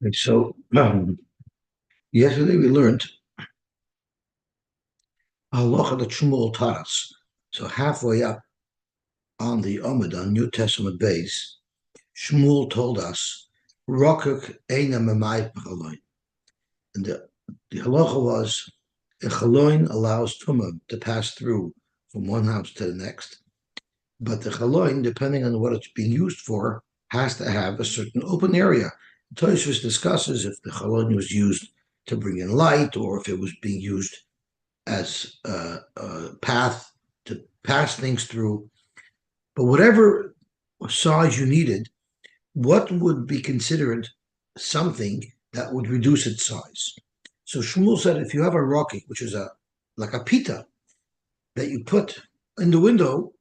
And so yesterday we learned halacha that Shmuel taught us. So halfway up on the Amud on New Testament base, Shmuel told us, "Rokuk eina mamayit b'chaloin," and the halacha was a chaloin allows tumah to pass through from one house to the next, but the chaloin, depending on what it's being used for, has to have a certain open area. Tosfos discusses if the chaloin was used to bring in light or if it was being used as a path to pass things through. But whatever size you needed, what would be considered something that would reduce its size? So Shmuel said, if you have a rocky, which is a like a pita that you put in the window,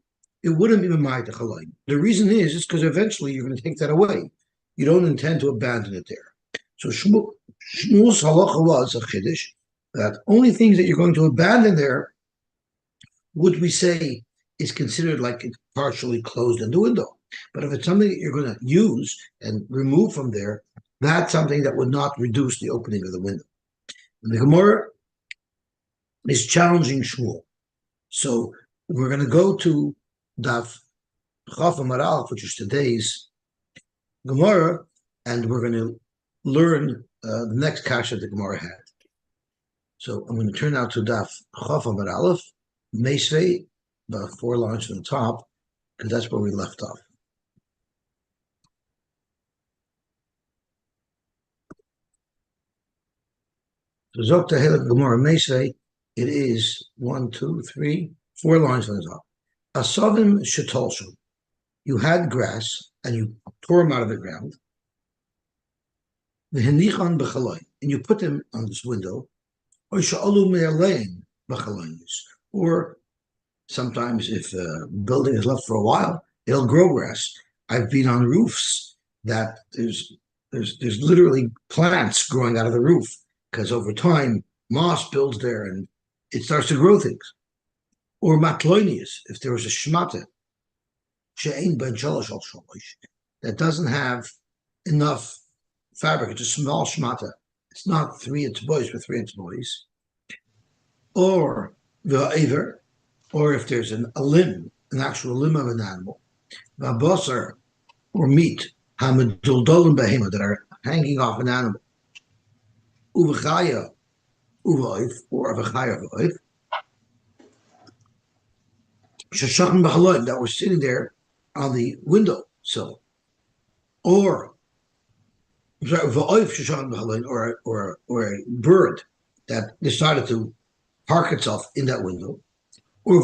it wouldn't be Mamayit Chalaim. The reason is because eventually you're going to take that away. You don't intend to abandon it there. So Shmuel's halacha was a chiddush that only things that you're going to abandon there would we say is considered like it's partially closed in the window. But if it's something that you're going to use and remove from there, that's something that would not reduce the opening of the window. And the Gemara is challenging Shmuel. So we're going to go to Daf Chaf Amar Aleph, which is today's Gemara, and we're going to learn the next kasha the Gemara had. So I'm going to turn now to Daf Chaf Amar Aleph, Meisvei, about 4 lines from the top, because that's where we left off. So Zokta Helek Gemara Meisvei, it is 1, 2, 3, 4 lines from the top. Asavim Shetolshim. You had grass and you tore them out of the ground. The Henichan B'chaloin, and you put them on this window. Or Sha'alu Me'alein B'chaloin. Or sometimes if a building is left for a while, it'll grow grass. I've been on roofs that there's literally plants growing out of the roof because over time moss builds there and it starts to grow things. Or matloinius, if there was a shmata, she'ein ben shalosh al shalosh, that doesn't have enough fabric, it's a small shmata. It's not 3-inch boys with 3-inch boys. Or the aver, or if there's a limb, an actual limb of an animal, basar, or meat, hamaduldolim behema, that are hanging off an animal, uvachaya uvaif, or of a chaya uvaif, shashachan b'chaloim, that were sitting there on the windowsill, or or a bird that decided to park itself in that window, or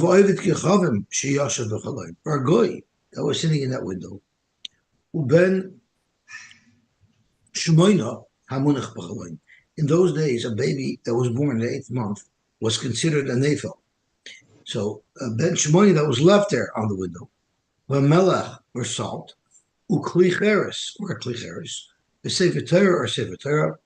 or a goy that was sitting in that window. Uben shmoina hamunach b'chaloim. In those days, a baby that was born in the 8th month was considered a nefel. So ben shmoina that was left there on the window, melach or salt, uklicheres or klicheres, the sefer Torah or sefer Torah,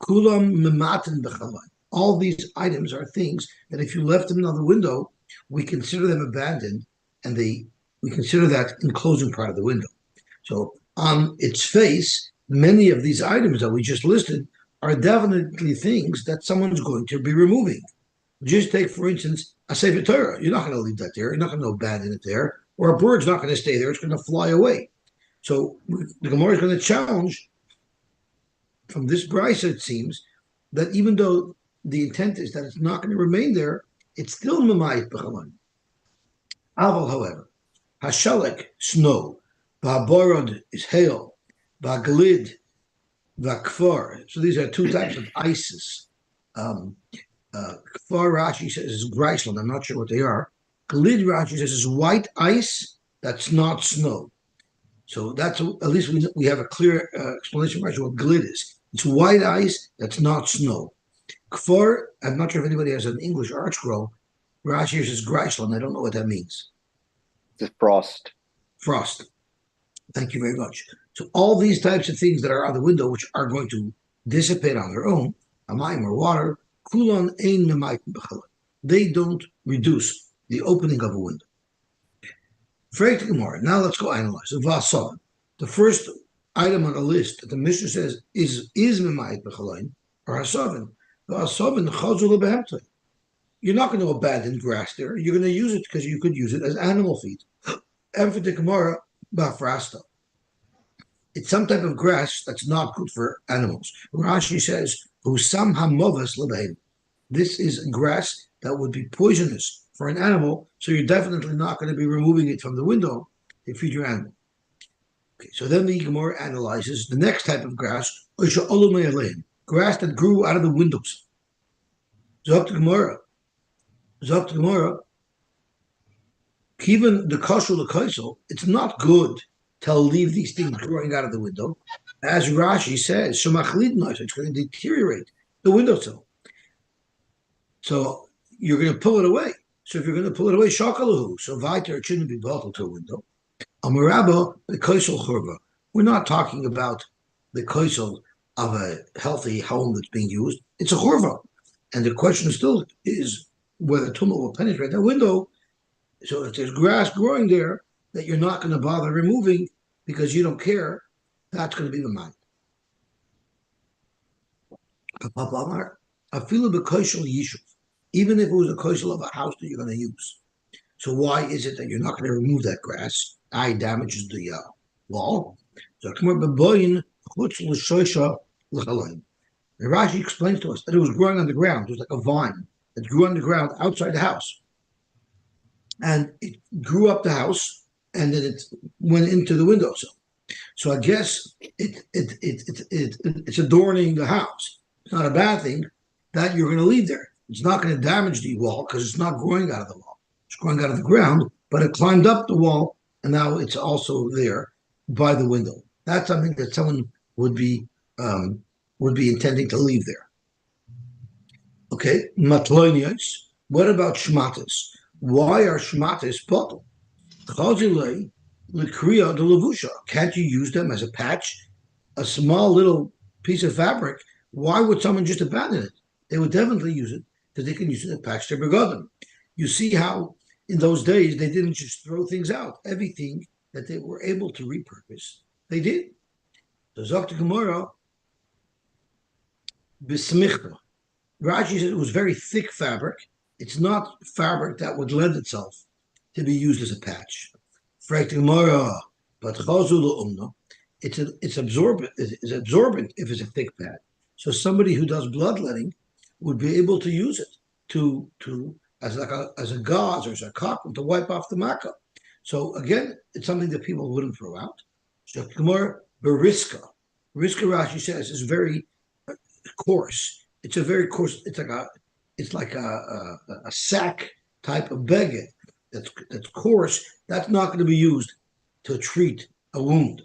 kulam mematin b'chaloim. All these items are things that if you left them on the window, we consider them abandoned, and we consider that enclosing part of the window. So on its face, many of these items that we just listed are definitely things that someone's going to be removing. Just take, for instance, a Sefer Torah. You're not going to leave that there. You're not going to abandon it there. Or a bird's not going to stay there. It's going to fly away. So the Gemara is going to challenge from this brisa, it seems, that even though the intent is that it's not going to remain there, it's still Mamayit B'chalan. Aval, however, Hashalek, snow, Ba'borod is hail, Ba'glid, Ba'kfar. So these are 2 types of ices. Kfar Rashi says is Greisland. I'm not sure what they are. Glid Rashi says is white ice that's not snow. So that's at least we have a clear explanation of what glid is. It's white ice that's not snow. Kfar, I'm not sure if anybody has an English art scroll. Rashi uses Greisland. I don't know what that means. It's frost. Frost. Thank you very much. So all these types of things that are on the window, which are going to dissipate on their own, amayim or water, kulon ein memayim b'chalon. They don't reduce the opening of a window. Now let's go analyze. The first item on the list that the Mishnah says is Mimayit B'chalain, or Hasavin, the Hasavin Chazul Behemtoi. You're not going to abandon grass there. You're going to use it because you could use it as animal feed. And for the Gemara, Bafrasta. It's some type of grass that's not good for animals. Rashi says, Husam hamovas lebein. This is grass that would be poisonous for an animal, so you're definitely not going to be removing it from the window to feed your animal. Okay, so then the Gemara analyzes the next type of grass, grass that grew out of the windows. Zok the Gemara, even the kosher l'kaisel, it's not good to leave these things growing out of the window. As Rashi says, it's going to deteriorate the windowsill. So you're going to pull it away. So if you're going to pull it away, shakalahu. So viter, it shouldn't be bottled to a window. Amarabba, the kaisel churva. We're not talking about the kaisel of a healthy home that's being used. It's a churva. And the question still is whether tumah will penetrate that window. So if there's grass growing there that you're not going to bother removing because you don't care, that's going to be the mind. Even if it was a koshel of a house that you're going to use. So why is it that you're not going to remove that grass? It damages the wall. So Rashi explains to us that it was growing on the ground. It was like a vine that grew on the ground outside the house. And it grew up the house, and then it went into the windowsill. So I guess it's adorning the house. It's not a bad thing that you're going to leave there. It's not going to damage the wall because it's not growing out of the wall. It's growing out of the ground, but it climbed up the wall, and now it's also there by the window. That's something that someone would be intending to leave there. Okay, matloinios. What about shmatas? Why are shmatas bottled? Can't you use them as a patch, a small little piece of fabric? Why would someone just abandon it? They would definitely use it because they can use it to patch their begodim. You see how in those days they didn't just throw things out. Everything that they were able to repurpose, they did. So Zok Gemara, Bismichta. Rashi said it was very thick fabric. It's not fabric that would lend itself to be used as a patch. But it's absorbent. It's absorbent if it's a thick pad. So somebody who does bloodletting would be able to use it as a gauze or as a cotton to wipe off the makkah. So again, it's something that people wouldn't throw out. So Beriska. Riska Rashi says is very coarse. It's a very coarse. It's like a sack type of beged that's coarse. That's not going to be used to treat a wound.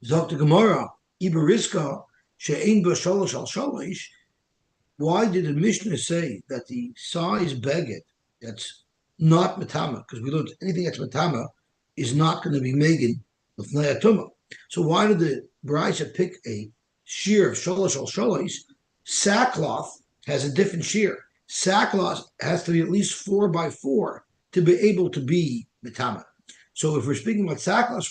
Zok Gemara Iberiska she'ein b'shalosh al shalosh. Why did the Mishnah say that the size beged that's not matama? Because we learned anything that's matama is not going to be megan with nayatuma. So why did the Brisa pick a shear of shalosh al shalosh? Sackcloth has a different shear. Sackcloth has to be at least 4x4 to be able to be matama. So if we're speaking about sackcloth,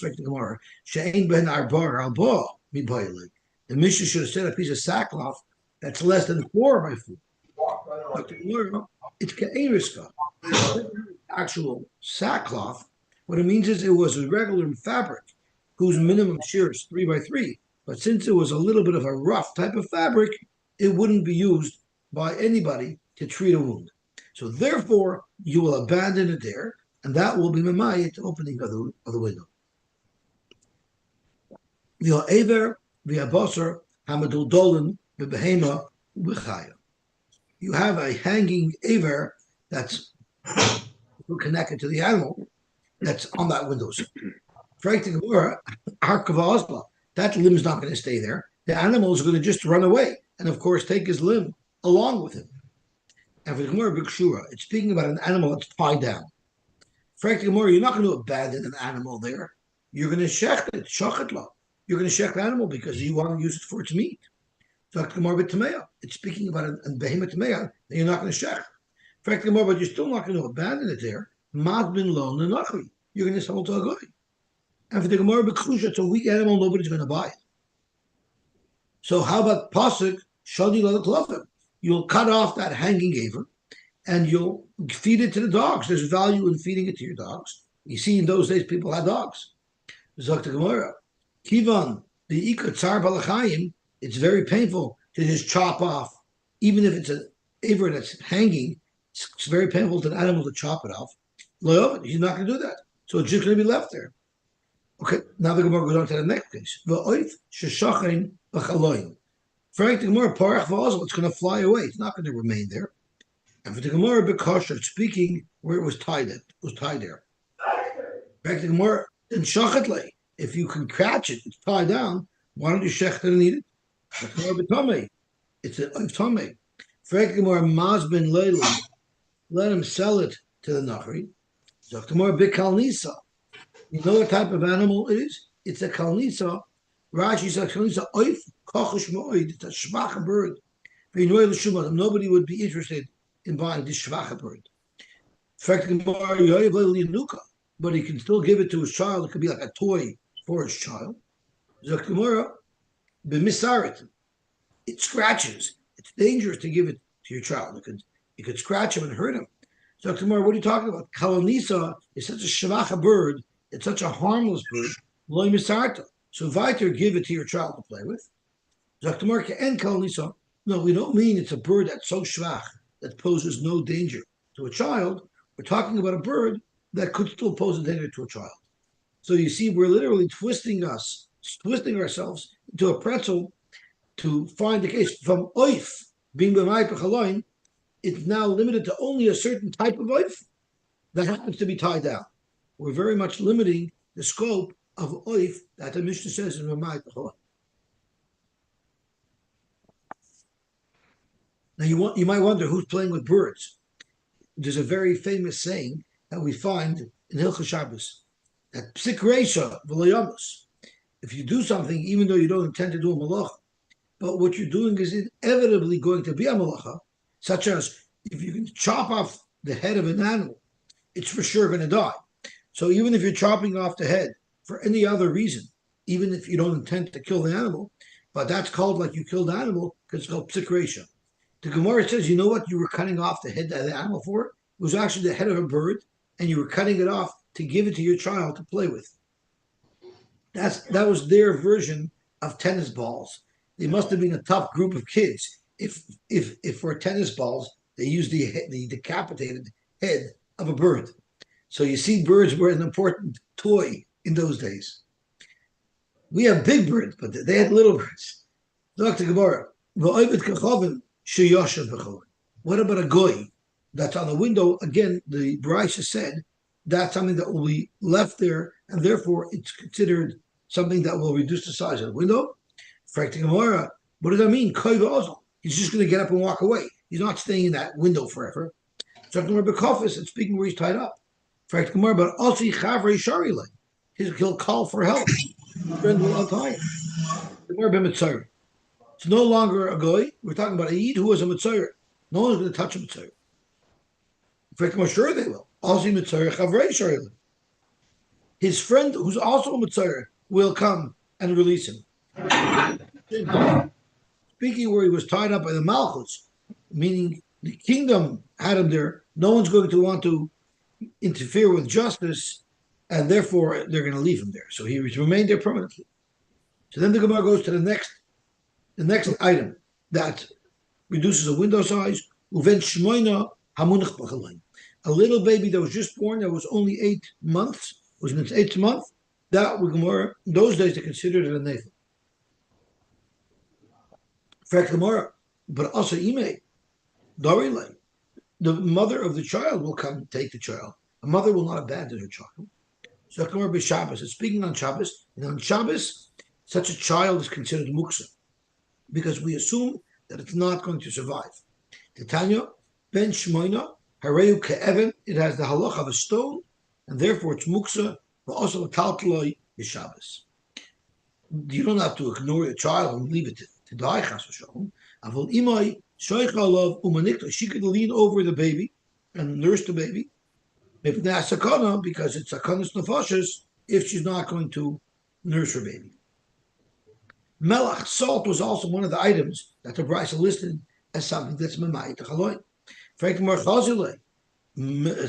the Mishnah should have said a piece of sackcloth that's less than 4x4. But the Gemara, it's ke'eriska. Actual sackcloth. What it means is it was a regular fabric whose minimum shear is 3x3. But since it was a little bit of a rough type of fabric, it wouldn't be used by anybody to treat a wound. So therefore, you will abandon it there, and that will be memayit opening of the window. You have a hanging aver that's connected to the animal that's on that windowsill. That limb's not going to stay there. The animal is going to just run away and, of course, take his limb along with him. And for the Gemara Bikshura, it's speaking about an animal that's tied down. Frankly, Gemara, you're not going to abandon an animal there. You're going to shech it, shachatla. You're going to shech the animal because you want to use it for its meat. It's speaking about a behemoth tamea that you're not going to shech. Frankly, Gemara, but you're still not going to abandon it there. Mad bin lo nenachri. You're going to sell it to a guy. And for the Gemara B'Klusha, it's a weak animal, nobody's going to buy it. So how about Pasuk, Shadi Lalaklavim? You'll cut off that hanging aver and you'll feed it to the dogs. There's value in feeding it to your dogs. You see, in those days, people had dogs. Zok the Gemara. Kivan, the Ikar Tsar Balachayim, it's very painful to just chop off, even if it's an aver that's hanging, it's very painful to an animal to chop it off. He's not going to do that. So it's just going to be left there. Okay, now the Gemara goes on to the next case. V'oif sheshachin b'chaloin. Frank, the Gemara parach v'azal, it's going to fly away. It's not going to remain there. And for the Gemara b'kosher, speaking where it was tied there. Frank, the Gemara in shachatle, if you can catch it, it's tied down. Why don't you shech it and eat it? It's a tame. Frank, the Gemara mazbin leilu, let him sell it to the nachri. So the Gemara b'kalnisa. You know what type of animal it is? It's a kalnisa. Rashi says kalnisa oif kochush moed. It's a shvacha bird. Nobody would be interested in buying this shvacha bird. But he can still give it to his child. It could be like a toy for his child. It scratches. It's dangerous to give it to your child. It could scratch him and hurt him. So tomorrow, what are you talking about? Kalnisa is such a shvacha bird. It's such a harmless bird. Loy misarta. So Viter, give it to your child to play with. Zaktamarka and Kalnisa. No, we don't mean it's a bird that's so schwach that poses no danger to a child. We're talking about a bird that could still pose a danger to a child. So you see, we're literally twisting ourselves into a pretzel to find the case. From oif being b'mai pechaloin, it's now limited to only a certain type of oif that happens to be tied down. We're very much limiting the scope of oif that the Mishnah says in b'mai pechaloin. Now you might wonder who's playing with birds. There's a very famous saying that we find in Hilchos Shabbos that psik reisha v'lo. If you do something, even though you don't intend to do a malacha, but what you're doing is inevitably going to be a malacha, such as if you can chop off the head of an animal, it's for sure going to die. So even if you're chopping off the head for any other reason, even if you don't intend to kill the animal, but that's called like you killed the animal because it's called psik reisha. The Gemara says, you know what you were cutting off the head of the animal for? It was actually the head of a bird, and you were cutting it off to give it to your child to play with. That was their version of tennis balls. They must have been a tough group of kids. If for tennis balls they used the decapitated head of a bird. So you see, birds were an important toy in those days. We have big birds, but they had little birds. Dr. Gemara, what about a goy that's on the window? Again, the Brisa said that's something that will be left there, and therefore it's considered something that will reduce the size of the window. What does that mean? He's just going to get up and walk away. He's not staying in that window forever. So it's speaking where he's tied up. But also he'll call for help. His friend will untie him. It's no longer a goy. We're talking about a yid who was a mitzayir. No one's going to touch a mitzayir. In fact, I'm sure they will. Also, mitzayir chavrei shayla. His friend, who's also a mitzayir, will come and release him. Speaking where he was tied up by the malchus, meaning the kingdom had him there. No one's going to want to interfere with justice, and therefore they're going to leave him there. So he remained there permanently. So then the Gemara goes to the next item that reduces the window size. A little baby that was just born, that was only 8 months, was in its 8th month, that was more, in those days they considered it a nathan. But also ime, Dorile, the mother of the child will come take the child. A mother will not abandon her child. So Shabbos, it's speaking on Shabbos, and on Shabbos, such a child is considered muksa, because we assume that it's not going to survive. Titania, ben shmoina, hareu ke'evan, it has the halach of a stone, and therefore it's muksa, but also taltloi is Shabbos. You don't have to ignore your child and leave it to die, chas v'shalom. Avol imai, shoich alav, umanikta, she could lean over the baby and nurse the baby. If that's sakana, because it's sakanas nefashos, if she's not going to nurse her baby. Melach, salt, was also one of the items that the Brisa listed as something that's Mamayit Chaloin.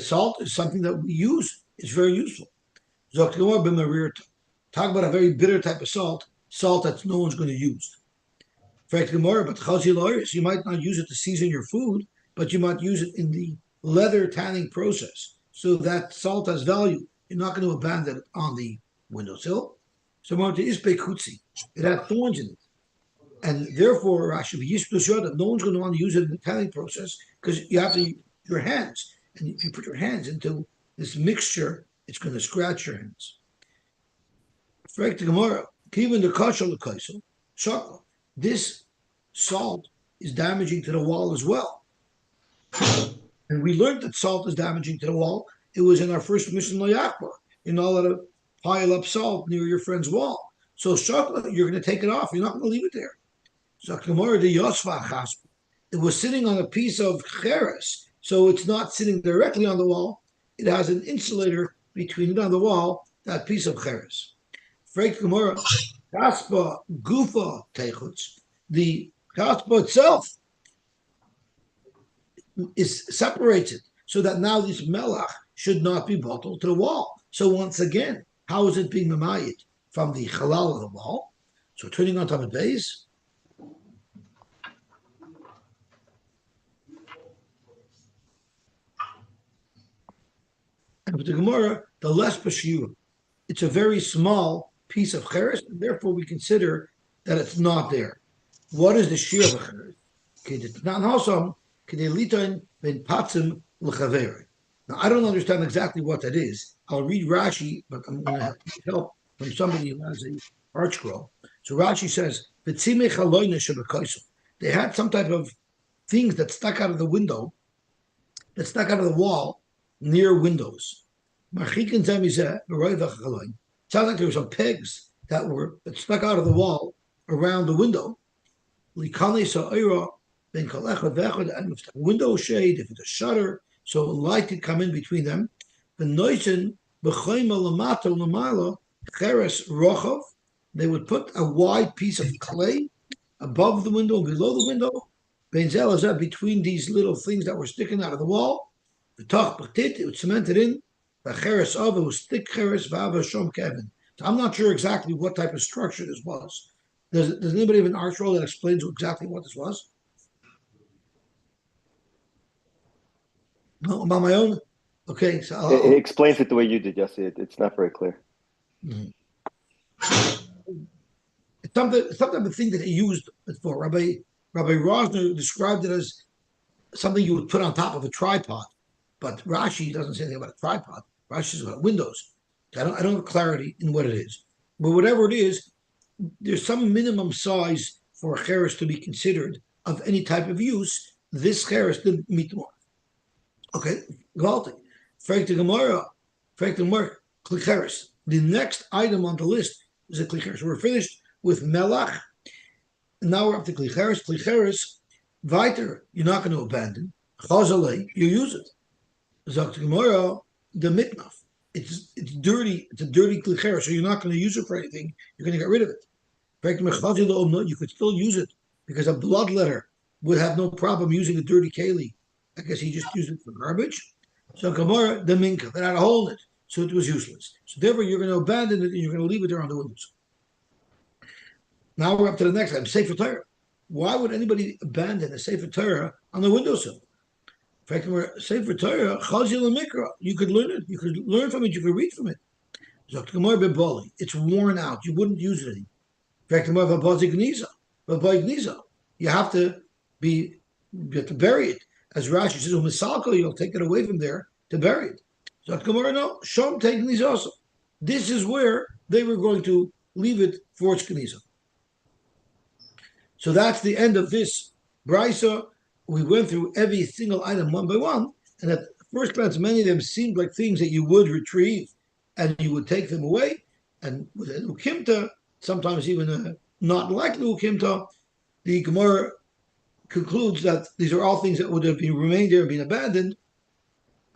Salt is something that we use. It's very useful. Talk about a very bitter type of salt that no one's going to use. But you might not use it to season your food, but you might use it in the leather tanning process. So that salt has value. You're not going to abandon it on the windowsill. So it has thorns in it. And therefore, Rashi, that no one's going to want to use it in the tanning process because you have to use your hands. And if you put your hands into this mixture, it's going to scratch your hands. This salt is damaging to the wall as well. And we learned that salt is damaging to the wall. It was in our first mission Layakbar. You're not allowed to pile up salt near your friend's wall. So shakla, you're going to take it off. You're not going to leave it there. So it was sitting on a piece of cheres, so it's not sitting directly on the wall. It has an insulator between it on the wall, that piece of cheres. Kaspa gufa techutz. The kaspa itself is separated so that now this melach should not be bottled to the wall. So once again, how is it being mamayit from the halal of the wall? So turning on top of base. And with the Gemara, the less pashiyur. It's a very small piece of cheres, and therefore we consider that it's not there. What is the shir of a cheres? Now, I don't understand exactly what that is. I'll read Rashi, but I'm going to have help from somebody who has a art scroll. So Rashi says, they had some type of things that stuck out of the window, that stuck out of the wall near windows. It sounds like there were some pegs that stuck out of the wall around the window. And if the window shade, if it's a shutter, so light could come in between them. They would put a wide piece of clay above the window, below the window, between these little things that were sticking out of the wall. It would cement it in. It was thick cheres, Bava, Shom, Kevin. So I'm not sure exactly what type of structure this was. Does anybody have an art roll that explains exactly what this was? No, about my own. Okay, so it explains it the way you did, Yosy. It's not very clear. Mm-hmm. It's something of a thing that he used it for. Rabbi Rosner described it as something you would put on top of a tripod, but Rashi doesn't say anything about a tripod. Rashi says about windows. I don't have clarity in what it is, but whatever it is, there's some minimum size for a cheres to be considered of any type of use. This cheres didn't meet the mark. Okay, gewaltig. Fragt the Gemara, klicheres. The next item on the list is a klicheres. We're finished with melach. Now we're up to klicheres. Klicheres, weiter, you're not going to abandon. Chazalei, you use it. Zakt Gemara, the mitnaf. It's dirty. It's a dirty klicheres, so you're not going to use it for anything. You're going to get rid of it. You could still use it because a bloodletter would have no problem using a dirty keli. I guess he just used it for garbage. So Gemara, the minka, that had a hole in it, so it was useless. So therefore, you're going to abandon it and you're going to leave it there on the windows. Now we're up to the next item, Sefer Torah. Why would anybody abandon a Sefer Torah on the windowsill? In fact, Sefer Torah, Chazil and Mikra, you could learn it, you could learn from it, you could read from it. It's worn out. You wouldn't use it anymore. In fact, you have to bury it. As Rashi says, Umisalko, you'll take it away from there to bury it. So Gemara, no, Shom taking these also. This is where they were going to leave it for its Knesset. So that's the end of this Brisa. We went through every single item one by one, and at first glance, many of them seemed like things that you would retrieve and you would take them away. And with a Ukimta, sometimes even not likely Ukimta, the Gemara concludes that these are all things that would have been remained there and been abandoned.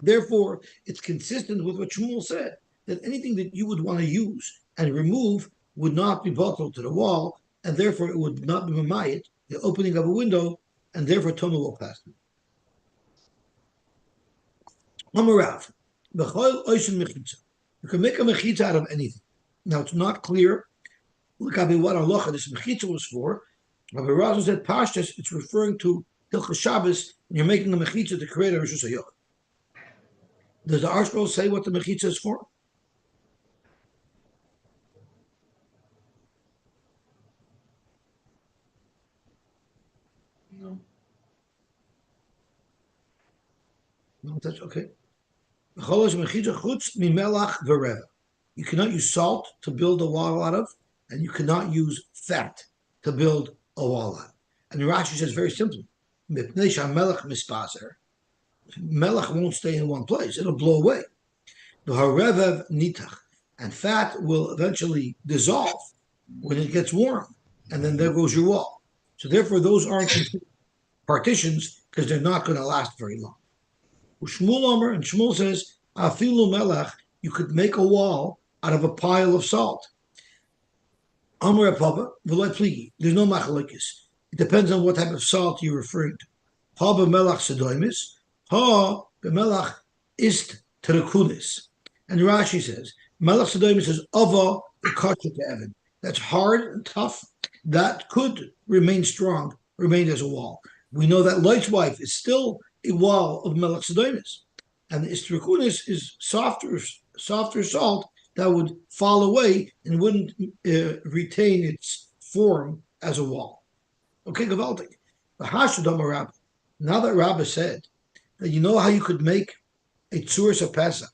Therefore, it's consistent with what Shmuel said. that anything that you would want to use and remove would not be bottled to the wall, and therefore it would not be mamayit, the opening of a window, and therefore Toma will pass through. Amarav, you can make a mechitza out of anything. Now it's not clear. Look at what halacha this mechitza was for. Rabbi Raza said Pashtas, it's referring to Hilchas Shabbos, and you're making a mechitza to create a Rosh Hashanah. Does the article say what the mechitza is for? No. No, that's okay. You cannot use salt to build a wall out of, and you cannot use fat to build a wall out of. And Rashi says very simply, melech won't stay in one place; it'll blow away. The harevev nitach, and fat will eventually dissolve when it gets warm, and then there goes your wall. So therefore, those aren't partitions because they're not going to last very long. Shmuel Omer, and Shmuel says, afilu melech, you could make a wall out of a pile of salt. Amr Papa, v'loi pligi. There's no machalekes. It depends on what type of salt you're referring to. Ha b'melach sedoimis, ha b'melach ist terekunis. And Rashi says, melach sedoimis is ava ukasha to Evan. That's hard and tough. That could remain strong, remain as a wall. We know that Lot's wife is still a wall of melach sedoimis, and the istrakunis is softer salt that would fall away and wouldn't retain its form as a wall. Okay, Gavaldik. Now that Rabbah said that you know how you could make a tzuris of Pesach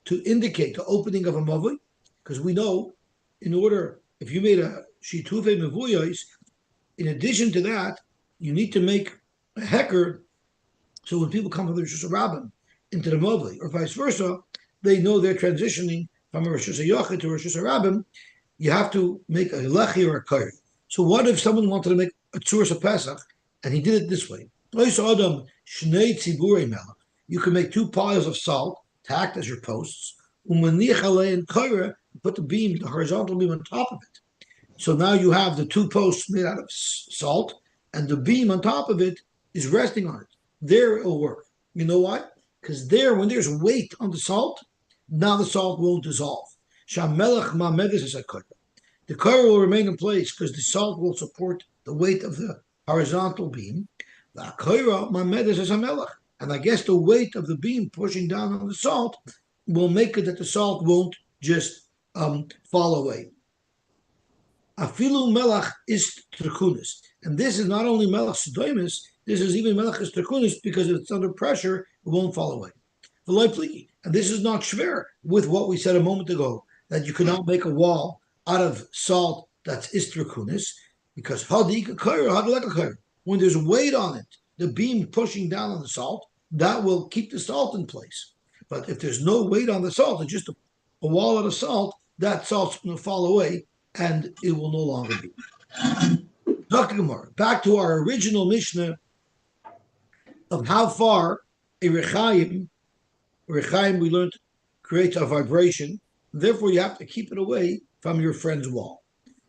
to indicate the opening of a mavui, because we know in order, if you made a shituve mavuyos, in addition to that, you need to make a heker, so when people come from the Rosh Hashanah into the mavui, or vice versa, they know they're transitioning from a Rosh Hashanah to a Rosh Hashanah. You have to make a lechi or a kari. So what if someone wanted to make a tzuris of Pesach, and he did it this way? You can make two piles of salt to act as your posts, and put the beam, the horizontal beam on top of it. So now you have the two posts made out of salt, and the beam on top of it is resting on it. There it'll work. You know why? Because there, when there's weight on the salt, now the salt won't dissolve. The cover will remain in place because the salt will support the weight of the horizontal beam. And I guess the weight of the beam pushing down on the salt will make it that the salt won't just fall away. Afilu melach is trekunis. And this is not only melach sedoimis, this is even melach is trekunis because if it's under pressure, it won't fall away. And this is not shver with what we said a moment ago, that you cannot make a wall out of salt that's istrakunis, because when there's weight on it, the beam pushing down on the salt, that will keep the salt in place. But if there's no weight on the salt, it's just a wall out of salt, that salt's going to fall away and it will no longer be. Dr. Gemara, back to our original Mishnah of how far a rechaim we learned creates a vibration. Therefore, you have to keep it away from your friend's wall.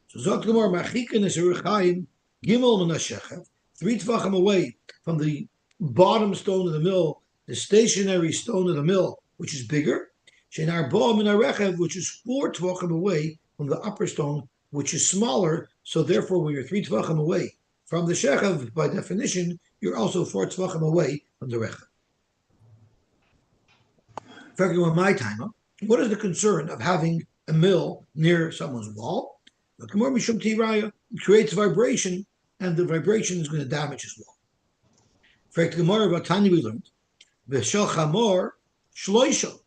So Dr. Gemara, machikin is a rechaim gimel menashechev, 3 tvachim away from the bottom stone of the mill, the stationary stone of the mill, which is bigger. Shenar bo minarechev, which is 4 tvachim away from the upper stone, which is smaller. So therefore, when you're 3 tvachim away from the shechev, by definition, you're also 4 tvachim away from the rechev. My time, what is the concern of having a mill near someone's wall? It creates vibration, and the vibration is going to damage his wall. For the Gemara about Tanya we learned, V'shel chamor shloisha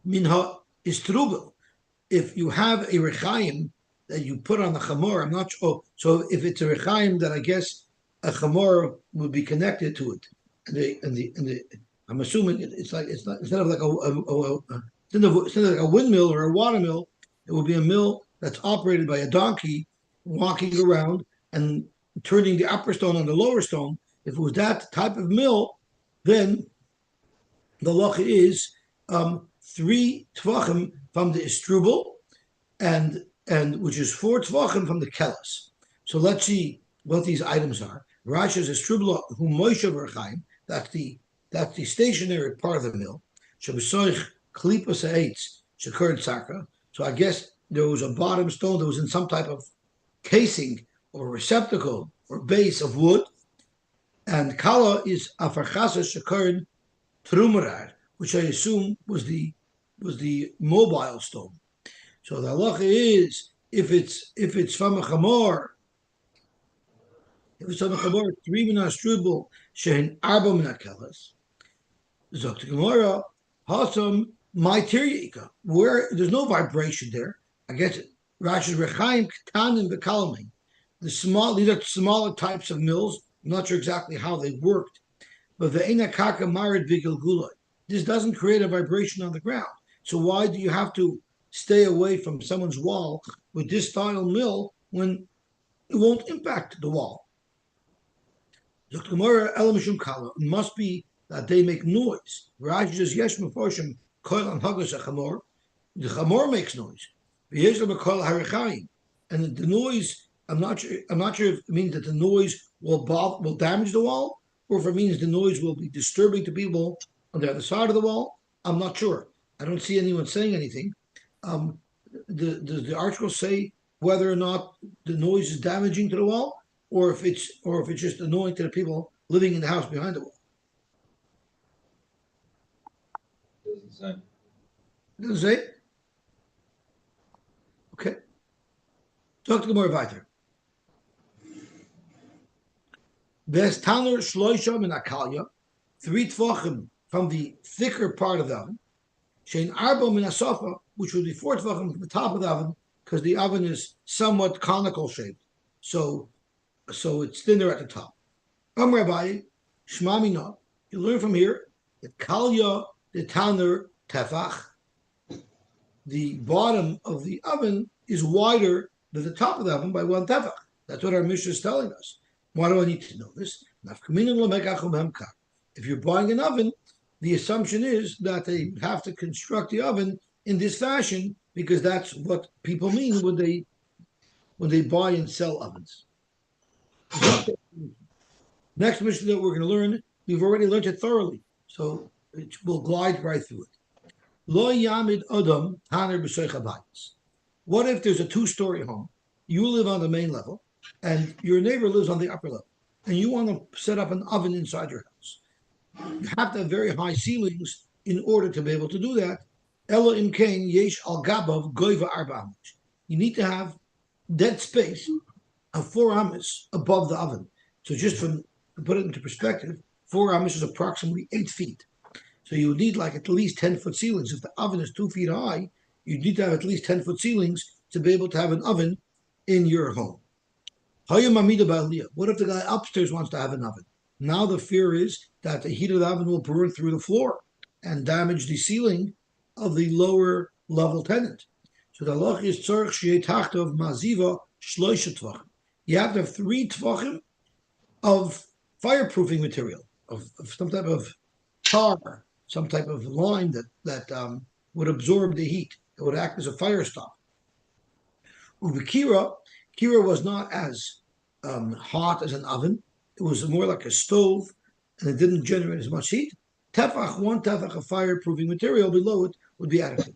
minha istrubel. If you have a rechaim that you put on the chamor, I'm not sure. Oh, so if it's a rechaim, that I guess a chamor would be connected to it, and the I'm assuming it's not instead of like a windmill or a water mill, it will be a mill that's operated by a donkey walking around and turning the upper stone on the lower stone. If it was that type of mill, then the lacha is 3 tvachim from the istrubal, and which is 4 tvachim from the kelas. So let's see what these items are. Rasha's istrubal hu Moshe v'Rechaim. That's the stationary part of the mill. Shebesoich klipas ha'etz shekerd sakra. So I guess there was a bottom stone that was in some type of casing or receptacle or base of wood. And kala is afarchasa shekerd trumerar, which I assume was the mobile stone. So the halacha is if it's from a chamor, if it's from a chamor, 3 min hastrubel shehin 4 min hakelas. Zok the Gemara, Hasam my tirika, where there's no vibration there. I guess Rashi's Rechaim Ketanim Bekalamim. These are smaller types of mills. I'm not sure exactly how they worked, but the Eina Kaka Marid Bigil Gulai. This doesn't create a vibration on the ground. So why do you have to stay away from someone's wall with this style mill when it won't impact the wall? Zok the Gemara, Elam Shum Kala. It must be that they make noise. Rashi says, Yesh Mefoshim Koil and Hagas Chamor. The Chamor makes noise. And the noise, I'm not sure if it means that the noise will damage the wall, or if it means the noise will be disturbing to people on the other side of the wall. I'm not sure. I don't see anyone saying anything. Does the article say whether or not the noise is damaging to the wall, or if it's just annoying to the people living in the house behind the wall? Doesn't say. Doesn't say? Okay. Talk to the more weiter. There's Tanner Shloisha min Akalya, 3 tvachim from the thicker part of the oven. Shein Arba min Asafa, which would be 4 tvachim from the top of the oven, because the oven is somewhat conical shaped. So it's thinner at the top. Rabbi, Shmamina, you learn from here that Kalya the Tanner Tefach, the bottom of the oven is wider than the top of the oven by 1 tefach. That's what our Mishnah is telling us. Why do I need to know this? If you're buying an oven, the assumption is that they have to construct the oven in this fashion because that's what people mean when they buy and sell ovens. Next Mishnah that we're going to learn, we've already learned it thoroughly, so we'll glide right through it. Lo yamid adam taner b'soich habayis. What if there's a 2-story home? You live on the main level, and your neighbor lives on the upper level, and you want to set up an oven inside your house. You have to have very high ceilings in order to be able to do that. Ela im kain yesh al gabav goiva arba amos. You need to have dead space of 4 amos above the oven. So just to put it into perspective, 4 amos is approximately 8 feet. So you would need like at least 10-foot ceilings. If the oven is 2 feet high, you need to have at least 10-foot ceilings to be able to have an oven in your home. What if the guy upstairs wants to have an oven? Now the fear is that the heat of the oven will burn through the floor and damage the ceiling of the lower level tenant. So the halach is tzorich sheyeh tachtav maziva shloisha tvachim. You have to have 3 tvachim of fireproofing material, of some type of tar, some type of lime that would absorb the heat. It would act as a fire stop. Kira was not as hot as an oven. It was more like a stove, and it didn't generate as much heat. 1 tefach of fireproofing material below it would be adequate.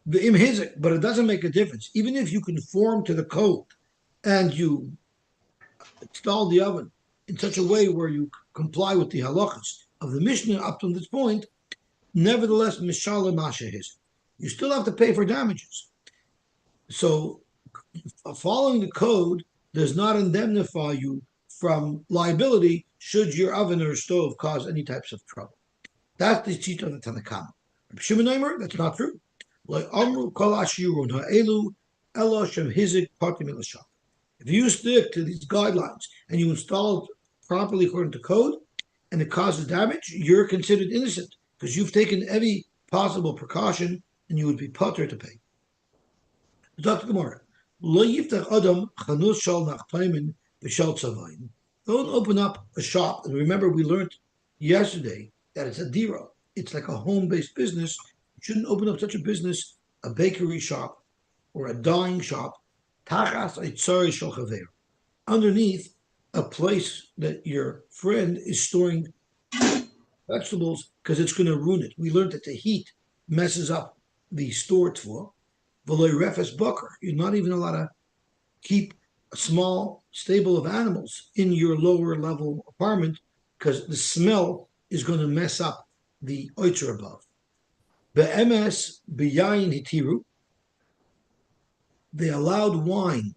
But it doesn't make a difference. Even if you conform to the code and you install the oven in such a way where you comply with the halachas of the Mishnah up to this point, nevertheless, mishaleh masha is. You still have to pay for damages. So following the code does not indemnify you from liability should your oven or stove cause any types of trouble. That's the cheat of the Tanakama. That's not true. If you stick to these guidelines and you install it properly according to code and it causes damage, you're considered innocent because you've taken every possible precaution and you would be potter to pay. Dr. Gemara, don't open up a shop. And remember, we learned yesterday that it's a dira. It's like a home-based business. shouldn't open up such a business, a bakery shop or a dyeing shop, underneath a place that your friend is storing vegetables because it's going to ruin it. We learned that the heat messes up the stored for. You're not even allowed to keep a small stable of animals in your lower level apartment because the smell is going to mess up the oitzer above. Be'emes b'yayin hitiru. They allowed wine.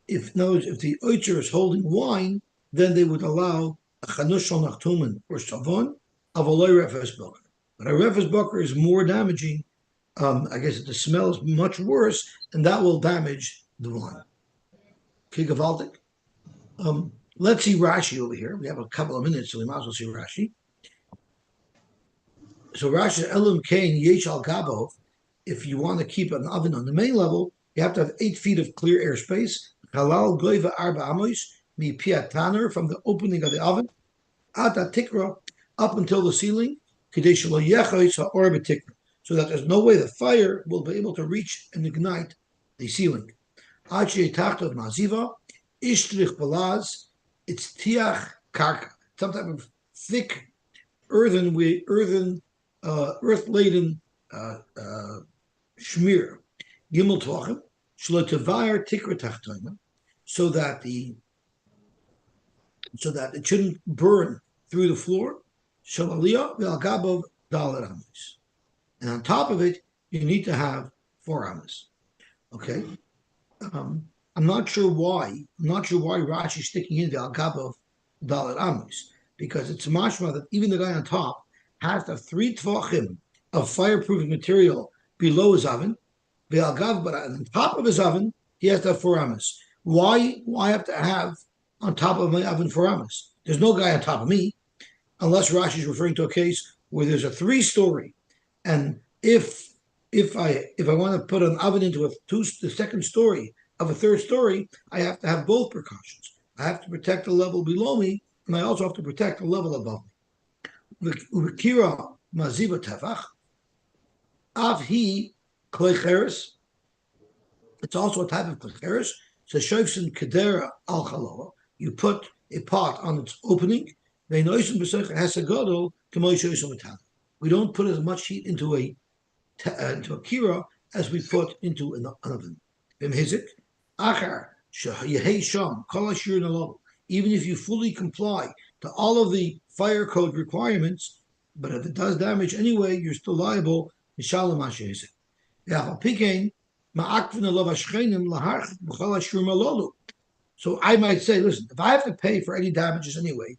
If the oitzer is holding wine, then they would allow a chanush shel nachtumen or savon of a loy refes boker. But a refes boker is more damaging. I guess the smell is much worse, and that will damage the wine. Kigavaldik. Let's see Rashi over here. We have a couple of minutes, so we might as well see Rashi. So Rashi Elam Kain Yesh al Gabov. If you want to keep an oven on the main level, you have to have 8 feet of clear airspace. Halal Goiva Arba Amos Mi Piataner from the opening of the oven, Ata Tikra up until the ceiling, Kadesh Lo Yechos HaOr B'Tikra, so that there's no way the fire will be able to reach and ignite the ceiling. Achi Tachtov Maziva, Ishtrich Balaz, it's Tiach Karka, some type of thick earth-laden schmear. Gimel Tvachim, Shlotevayer Tikra Tachtoima, so that it shouldn't burn through the floor. Shalaliyah ve'al dalet amis, and on top of it, you need to have 4 amis. Okay, I'm not sure why. Rashi is sticking in ve'al gabav dalet amis, because it's mashma that even the guy on top has to have 3 tvachim of fireproofing material below his oven. Ve'al gav, but on top of his oven, he has to have 4 amis. Why have to have on top of my oven 4 amas? There's no guy on top of me, unless Rashi is referring to a case where there's a 3-story, and if I want to put an oven into the second story of a 3rd story, I have to have both precautions. I have to protect the level below me, and I also have to protect the level above me. Ukira maziva tefach, avhi klecheres. It's also a type of klecheres. So shofsin kedera al chalola. You put a pot on its opening. We don't put as much heat into a kira as we put into an oven. Even if you fully comply to all of the fire code requirements, but if it does damage anyway, you're still liable. So I might say, listen, if I have to pay for any damages anyway,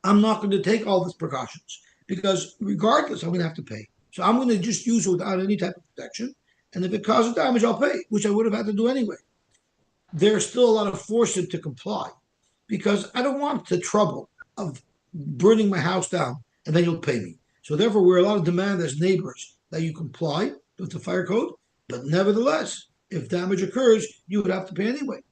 I'm not going to take all these precautions because regardless, I'm going to have to pay. So I'm going to just use it without any type of protection. And if it causes damage, I'll pay, which I would have had to do anyway. There's still a lot of forcing to comply because I don't want the trouble of burning my house down and then you'll pay me. So therefore, we're allowed to demand as neighbors that you comply with the fire code. But nevertheless, if damage occurs, you would have to pay anyway.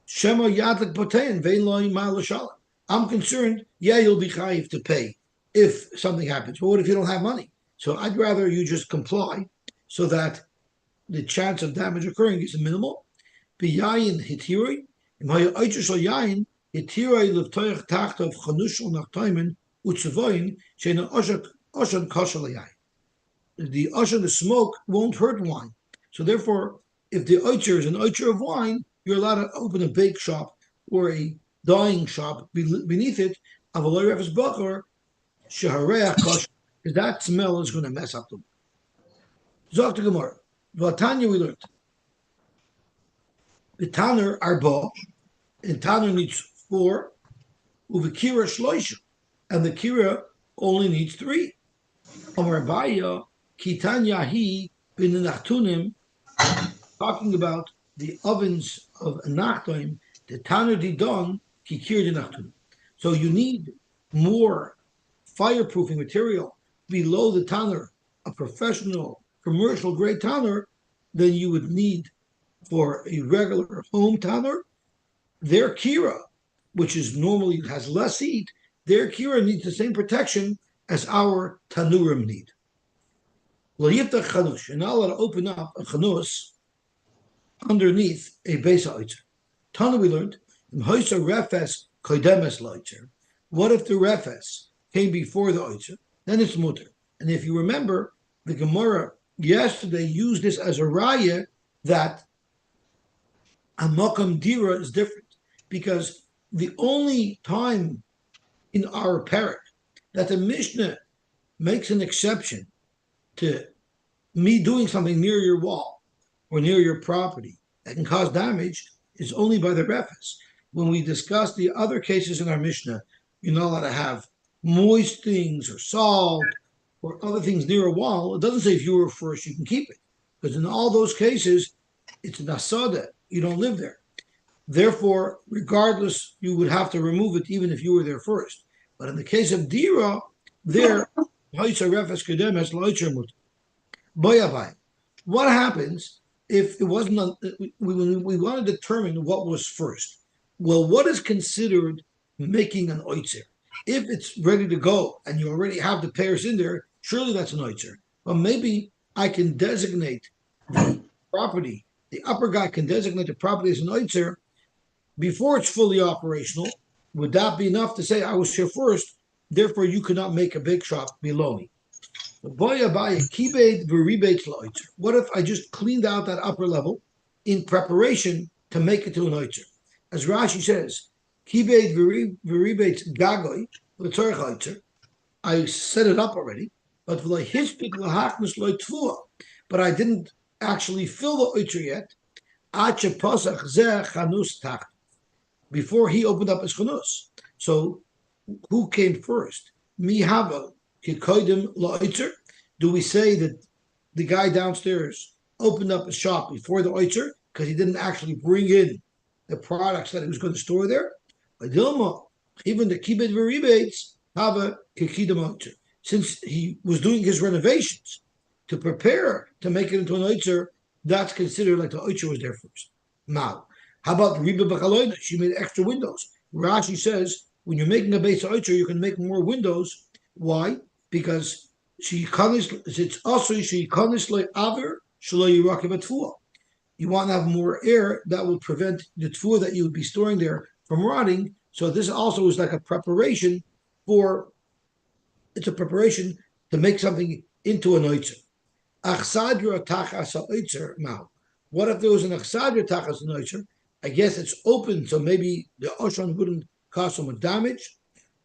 Shema yadlik potein vein loy mal l'shalom. I'm concerned, you'll be chayiv to pay if something happens. But what if you don't have money? So I'd rather you just comply so that the chance of damage occurring is minimal. B'yayin hitiroi, imhaya oitzer shel yayin, hitiroi levtoich tachtav chanushel nachtoimen utzavoin sheina oshan kosher yayin. The oshan, the smoke, won't hurt wine. So therefore, if the oitzer is an oitzer of wine, you're allowed to open a bake shop or a dyeing shop beneath it of a loy refes boker shehareach kosher, because that smell is going to mess up the wine. Zok to Gemara. V'atanya we learned. The Tanner arba, and Tanner needs 4, uvekira shloisha, and the kira only needs 3. Amar Baya kitanya hi bin nachtunim, talking about the ovens of nachtoim, the Tanner didon kikir de nachtunim. So you need more fireproofing material below the Tanner, a professional commercial grade Tanner, than you would need for a regular home Tanner. Their kira, which is normally has less heat, their kira needs the same protection as our tanurim need. Well, yiftach chanush. You're not allowed to open up a chanus underneath a base oitzer. Tana we learned, Hoysa refes koidemes loitzer. What if the refes came before the oitzer? Then it's mutter. And if you remember, the Gemara yesterday used this as a raya that a makam dira is different because the only time in our parak that the Mishnah makes an exception to me doing something near your wall or near your property that can cause damage is only by the refes. When we discuss the other cases in our Mishnah, you're not allowed to have moist things or salt or other things near a wall. It doesn't say if you were first, you can keep it. Because in all those cases, it's nasada. You don't live there. Therefore, regardless, you would have to remove it even if you were there first. But in the case of Dira, there, what happens if it wasn't, we want to determine what was first? Well, what is considered making an oitzer? If it's ready to go and you already have the pairs in there, surely that's an oitzer. But maybe I can designate the property, the upper guy can designate the property as an oitzer before it's fully operational. Would that be enough to say I was here first, therefore you could not make a big shop below me? What if I just cleaned out that upper level in preparation to make it to an oitzer? As Rashi says, I set it up already, but I didn't actually fill the oitzer yet. Before he opened up his chanus. So who came first? Mi hava kikoidim la'oitzer. Do we say that the guy downstairs opened up his shop before the oitzer because he didn't actually bring in the products that he was going to store there? Even the kibbutz rebates have a kikidim oitzer. Since he was doing his renovations to prepare to make it into an oitzer, that's considered like the oitzer was there first. Now, how about Riba Bakaloina? She made extra windows. Rashi says when you're making a base oitzer, you can make more windows. Why? Because it's also she aver you want to have more air that will prevent the tfuah that you would be storing there from rotting. So this also is like a preparation to make something into an oitzer. Achsadra tachas oitzer now. What if there was an achsadra tachas an oitzer? I guess it's open, so maybe the ocean wouldn't cause so much damage.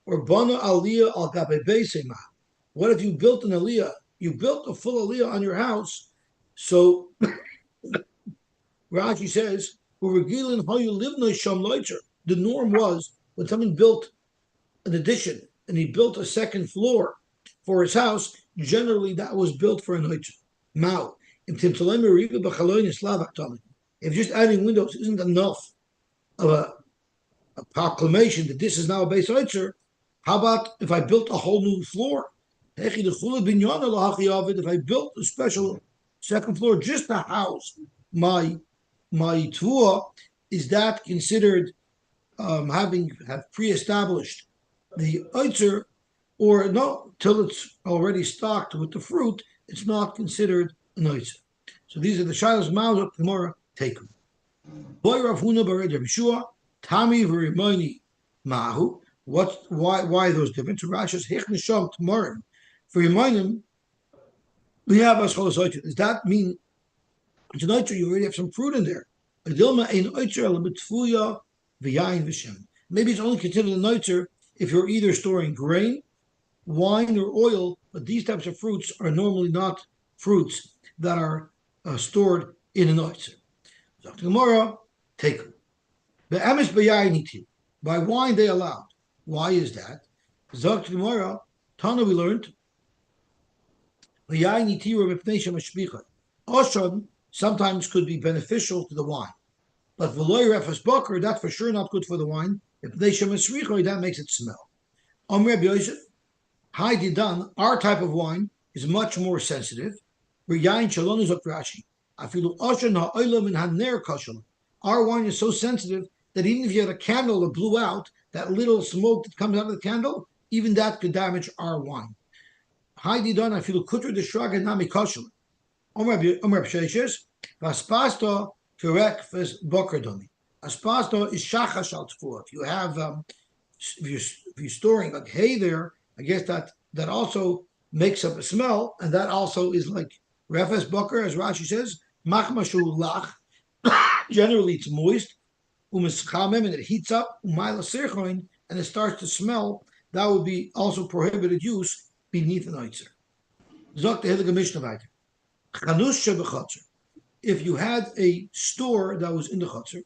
Or bana aliyah al gabe beisema. What if you built an aliyah? You built a full aliyah on your house. So Rashi says, how you live no sham loiter. The norm was when someone built an addition and he built a second floor for his house, generally that was built for an oiter. Now, if just adding windows isn't enough of a proclamation that this is now a base oitzer, how about if I built a whole new floor? If I built a special second floor just to house my tvua, is that considered have pre-established the oitzer, or no, till it's already stocked with the fruit, it's not considered an oitzer. So these are the shilas ma'azot Gemara take them. Boy Rav Huna bar Yeshua, Tami v'Rimoni Mahu. Why those different? So Rashi's Hich Nisham Tamarim. For Rimonim, we have as cholas oitzer. Does that mean it's an oitzer? You already have some fruit in there. Adilma ein oitzer lebetfuya v'yayin v'shem. Maybe it's only considered an oitzer if you're either storing grain, wine, or oil. But these types of fruits are normally not fruits that are stored in an oitzer. Zok Gemara, take them. The emes b'yayin by wine they allowed. Why is that? Zok Gemara, Tana we learned. B'yayin itiru b'pnei shemashbicha. Oshon sometimes could be beneficial to the wine, but v'loy refes bakar, that's for sure not good for the wine. If they shemashricha, that makes it smell. Amr Yosy, Hai Didan, our type of wine is much more sensitive. Yayin shalom zok Rashi. Our wine is so sensitive that even if you had a candle that blew out, that little smoke that comes out of the candle, even that could damage our wine. Heidi don I feel kutter the shrug and nami kosher. Omer B'Sheishes, Vaspasto Firek Ves Bokerdoni. Aspasto is shachash al tfuah. If you have, if you're storing like hay there, I guess that also makes up a smell, and that also is like refes boker, as Rashi says, machmashu lach. Generally, it's moist, umischamem, and it heats up, umayla sirchoin, and it starts to smell. That would be also prohibited use beneath an oitzer. Zok the Heilige Mishnah weiter. Chanus shebechotzer. If you had a store that was in the chotzer,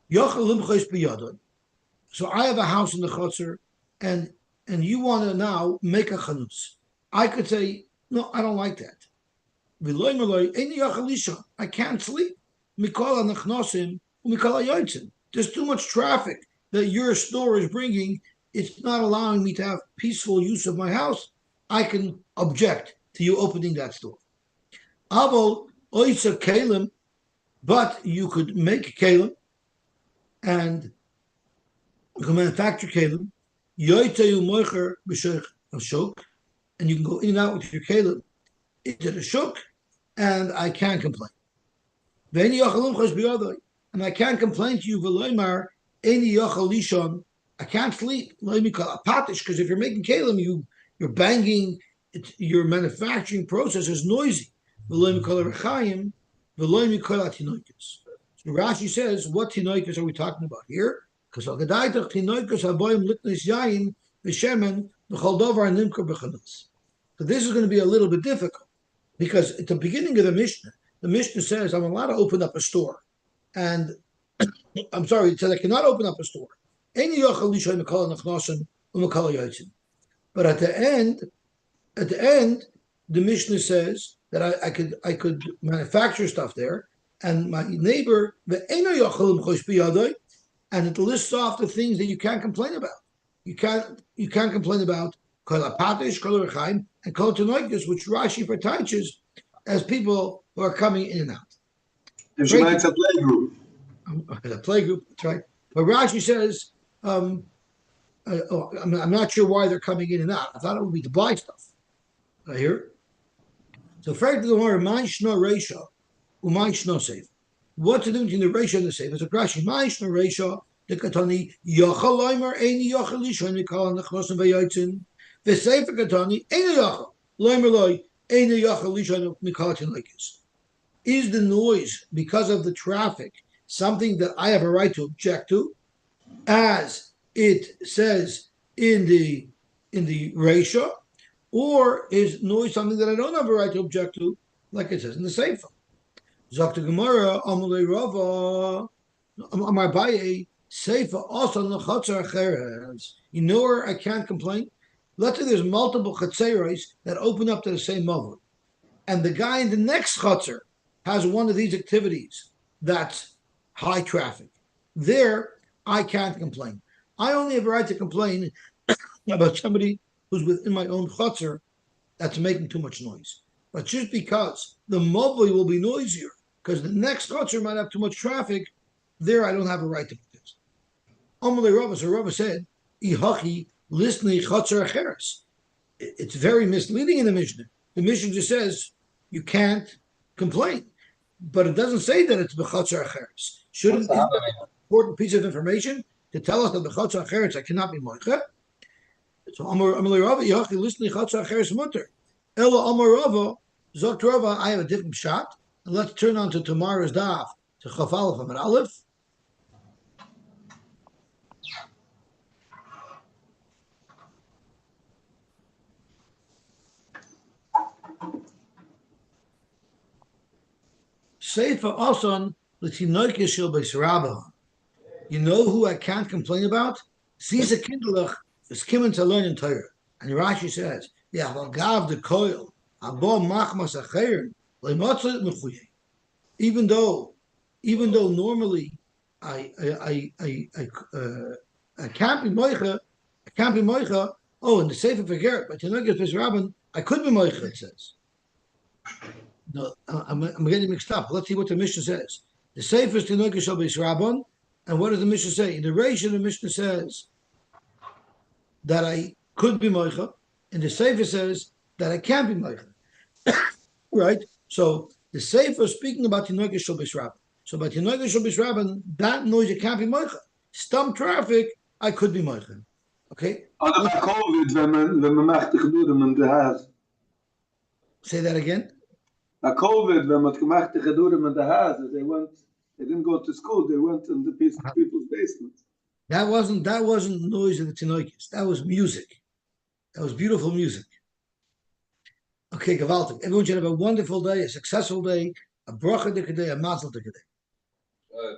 yochel limchos biyadon. So I have a house in the chotzer, and you want to now make a chanus. I could say, no, I don't like that. I can't sleep. There's too much traffic that your store is bringing. It's not allowing me to have peaceful use of my house. I can object to you opening that store. But you could make kalim, and you can manufacture kalim. And you can go in and out with your kalim into the shuk, and I can't complain. And I can't complain to you, I can't sleep. Because if you're making kalim, you're banging, your manufacturing process is noisy. So Rashi says, what tinoikus are we talking about here? Because so this is going to be a little bit difficult, because at the beginning of the Mishnah says I'm allowed to open up a store, and I'm sorry, it says I cannot open up a store. But at the end, the Mishnah says that I could manufacture stuff there, and my neighbor, and it lists off the things that you can't complain about. You can't complain about kol apatish, kol rechaim, and kol tanoikus, which Rashi teaches as people who are coming in and out. If she makes a play group. A play group, that's right. But Rashi says, I'm not sure why they're coming in and out. I thought it would be to buy stuff. I hear. So, frankly, the word "my shno reisha" u'may shno seif. What's the difference between the reisha and the seif? It's a Rashi. My shno reisha the katani yachal loimer eini yachal lishon mikol nechnosim vayotzin. The seif katani eini yachal loimer loy eini yachal lishon mikol tinoikis. Is the noise because of the traffic something that I have a right to object to, as it says in the reisha? Or is noise something that I don't have a right to object to, like it says in the Sefer? Zakta Gemara, Amalei Rava, Amar Baye, Sefer also Nachatzer Acheres. You know where I can't complain? Let's say there's multiple chatzeros that open up to the same mavur, and the guy in the next chatzer has one of these activities that's high traffic. There, I can't complain. I only have a right to complain about somebody who's within my own chutzner that's making too much noise. But just because the mobile will be noisier, because the next chutzner might have too much traffic, there I don't have a right to protest. Amalei Rava, so Rava said, Ihachi lisni chutzner acheres. It's very misleading in the Mishnah. The Mishnah just says you can't complain, but it doesn't say that it's b'chutzner acheres. Shouldn't it be an important piece of information to tell us that b'chutzner acheres I cannot be moicha? So Amalei Rava, Yachi listening Chatzar Cheres Mutter. Ella Amar Rava, Zok Rava, I have a different shot. And let's turn on to tomorrow's daf, to Chaf Aleph and Aleph. Sefer Asan, L'tinoik Yeshil B'Sirabah. You know who I can't complain about? Ziza Kindelach is coming to learn in Torah. And Rashi says, "Yeah, well, gav the koil, abo machmas acherin, lemotzet mechuye." Even though normally I can't be moicha, Oh, in the Sefer V'Geret, but you know, B'Sirabah, Rabban, I could be moicha. It says. No, I'm getting mixed up. Let's see what the Mishnah says. The Sefer is Tinoka Shal B'Sirabah, and what does the Mishnah say? In the Reish, the Mishnah says that I could be moicha, And the Sefer says that I can't be Meichel. Right? So the Sefer is speaking about Tinoike Shobis Rabban. So by Tinoike Shobis Rabban, that noise you can't be Meichel. Stump traffic, I could be Meichel. Okay? Oder bei COVID, wenn man macht die Geduren in der Haus. Say that again. Bei COVID, wenn man gemacht die Geduren in der Haus, they didn't go to school, they went in the people's basement. That wasn't noise in the Tinoikis. That was music. That was beautiful music. Okay, gewaltig. Everyone should have a wonderful day, a successful day, a bracha day, a mazel day. Right.